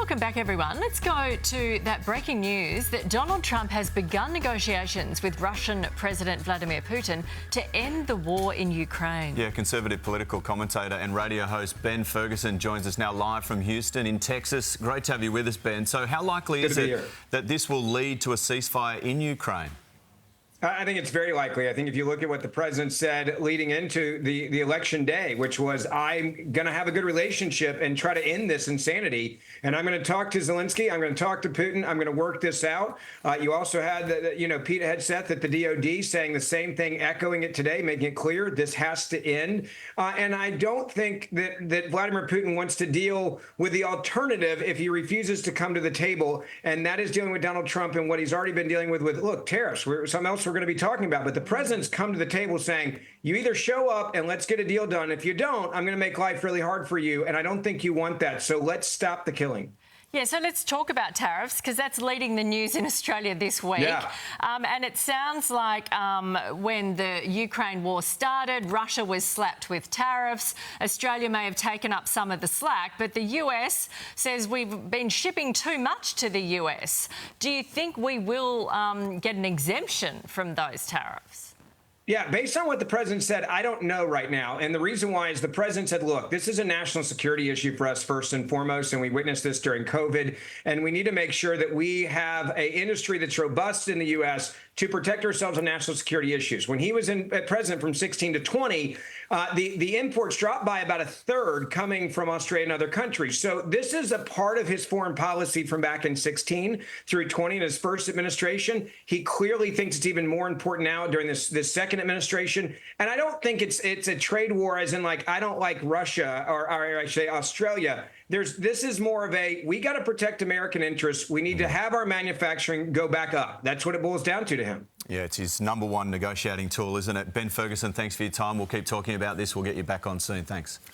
Welcome back, everyone. Let's go to that breaking news that Donald Trump has begun negotiations with Russian President Vladimir Putin to end the war in Ukraine. Yeah, conservative political commentator and radio host Ben Ferguson joins us now live from Houston in Texas. Great to have you with us, Ben. So how likely is it that this will lead to a ceasefire in Ukraine? I think it's very likely. I think if you look at what the president said leading into the election day, which was, I'm going to have a good relationship and try to end this insanity. And I'm going to talk to Zelensky. I'm going to talk to Putin. I'm going to work this out. You also had, Pete Hegseth at the DOD saying the same thing, echoing it today, making it clear this has to end. And I don't think that Vladimir Putin wants to deal with the alternative if he refuses to come to the table. And that is dealing with Donald Trump and what he's already been dealing with, look, tariffs. Something else we're going to be talking about, but the president's come to the table saying, you either show up and let's get a deal done. If you don't, I'm going to make life really hard for you. And I don't think you want that. So let's stop the killing. Yeah, so let's talk about tariffs, because that's leading the news in Australia this week. Yeah. And it sounds like when the Ukraine war started, Russia was slapped with tariffs. Australia may have taken up some of the slack, but the US says we've been shipping too much to the US. Do you think we will get an exemption from those tariffs? Yeah, based on what the president said, I don't know right now. And the reason why is the president said, look, this is a national security issue for us first and foremost, and we witnessed this during COVID, and we need to make sure that we have an industry that's robust in the U.S. to protect ourselves on national security issues. When he was president from 16 to 20, the imports dropped by about a third coming from Australia and other countries. So this is a part of his foreign policy from back in 16 through 20 in his first administration. He clearly thinks it's even more important now during this second administration. And I don't think it's a trade war as in like, I don't like Russia or I say Australia. This is more of we got to protect American interests. We need to have our manufacturing go back up. That's what it boils down to him. Yeah, it's his number one negotiating tool, isn't it? Ben Ferguson, thanks for your time. We'll keep talking about this. We'll get you back on soon. Thanks.